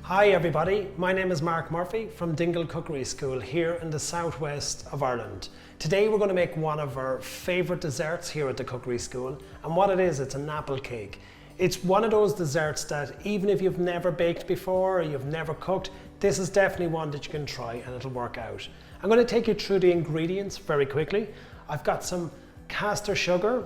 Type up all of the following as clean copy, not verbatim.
Hi everybody, my name is Mark Murphy from Dingle Cookery School here in the southwest of Ireland. Today we're going to make one of our favourite desserts here at the Cookery School, and what it is, it's an apple cake. It's one of those desserts that even if you've never baked before or you've never cooked, this is definitely one that you can try and it'll work out. I'm going to take you through the ingredients very quickly. I've got some caster sugar,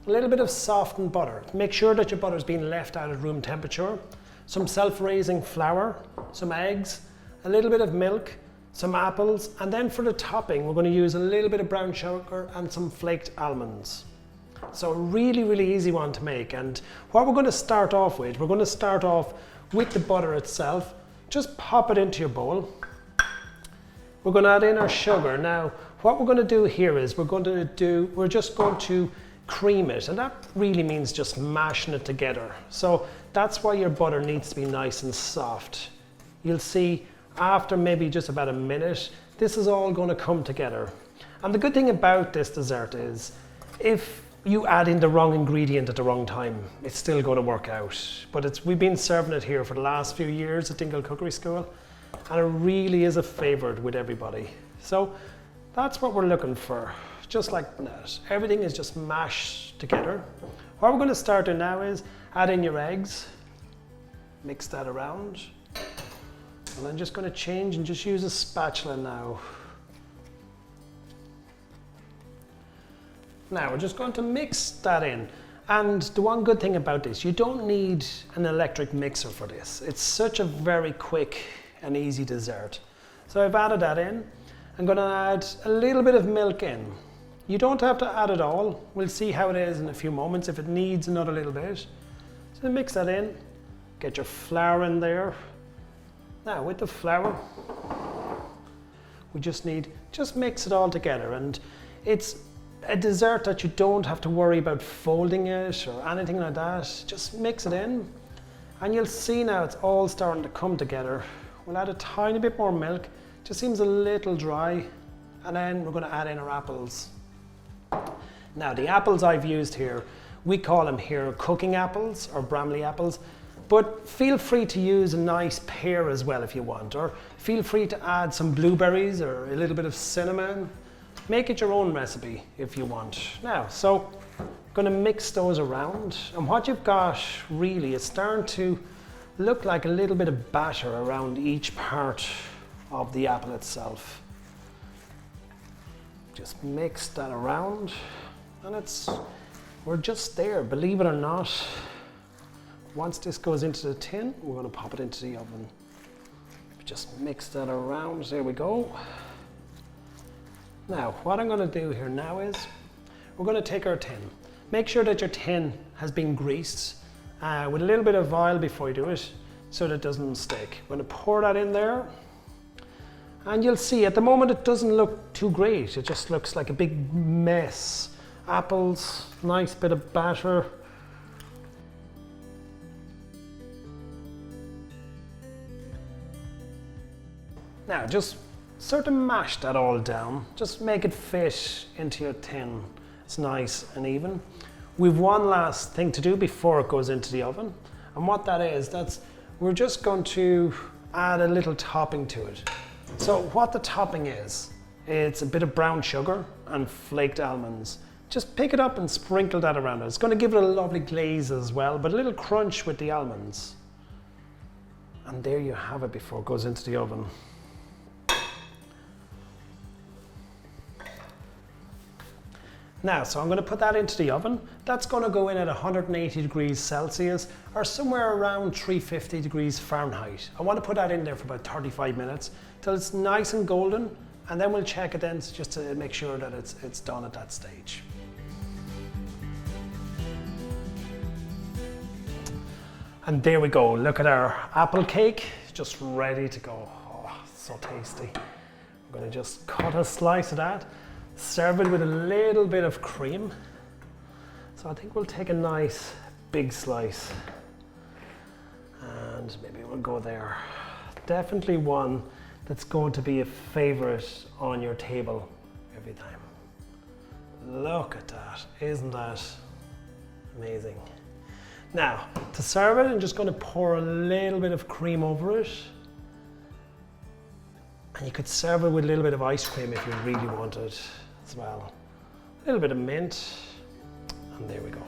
a little bit of softened butter. Make sure that your butter's been left out at room temperature. Some self-raising flour, some eggs, a little bit of milk, some apples, and then for the topping we're going to use a little bit of brown sugar and some flaked almonds. So a really, really easy one to make. And what we're going to start off with, we're going to start off with the butter itself. Just pop it into your bowl. We're going to add in our sugar. Now, what we're going to do here is we're just going to cream it, and that really means just mashing it together. So that's why your butter needs to be nice and soft. You'll see after maybe just about a minute, this is all going to come together. And the good thing about this dessert is if you add in the wrong ingredient at the wrong time, it's still going to work out. But we've been serving it here for the last few years at Dingle Cookery School, and it really is a favourite with everybody. So that's what we're looking for. Just like that. Everything is just mashed together. What we're going to start doing now is add in your eggs, mix that around, and I'm just going to change and just use a spatula now. Now we're just going to mix that in. And the one good thing about this, you don't need an electric mixer for this. It's such a very quick and easy dessert. So I've added that in. I'm going to add a little bit of milk in. You don't have to add it all. We'll see how it is in a few moments if it needs another little bit. So mix that in, get your flour in there. Now with the flour, we just mix it all together, and it's a dessert that you don't have to worry about folding it or anything like that. Just mix it in and you'll see now it's all starting to come together. We'll add a tiny bit more milk, just seems a little dry, and then we're going to add in our apples. Now the apples I've used here, we call them here cooking apples or Bramley apples, but feel free to use a nice pear as well if you want, or feel free to add some blueberries or a little bit of cinnamon. Make it your own recipe if you want. Now, so I'm going to mix those around, and what you've got really is starting to look like a little bit of batter around each part of the apple itself. Just mix that around, and we're just there, believe it or not. Once this goes into the tin, we're going to pop it into the oven. Just mix that around, there we go. Now, what I'm going to do here now is, we're going to take our tin. Make sure that your tin has been greased with a little bit of oil before you do it, so that it doesn't stick. I'm going to pour that in there. And you'll see at the moment it doesn't look too great. It just looks like a big mess. Apples, nice bit of batter. Now just sort of mash that all down. Just make it fit into your tin. It's nice and even. We've one last thing to do before it goes into the oven. And what that is, we're just going to add a little topping to it. So what the topping is, it's a bit of brown sugar and flaked almonds. Just pick it up and sprinkle that around it. It's going to give it a lovely glaze as well, but a little crunch with the almonds. And there you have it before it goes into the oven. Now, so I'm going to put that into the oven. That's going to go in at 180 degrees Celsius or somewhere around 350 degrees Fahrenheit. I want to put that in there for about 35 minutes till it's nice and golden, and then we'll check it then just to make sure that it's done at that stage. And there we go. Look at our apple cake, just ready to go. Oh, so tasty. I'm going to just cut a slice of that. Serve it with a little bit of cream. So I think we'll take a nice big slice and maybe we'll go there. Definitely one that's going to be a favorite on your table every time. Look at that, isn't that amazing? Now, to serve it, I'm just going to pour a little bit of cream over it. And you could serve it with a little bit of ice cream if you really wanted as well. A little bit of mint, and there we go.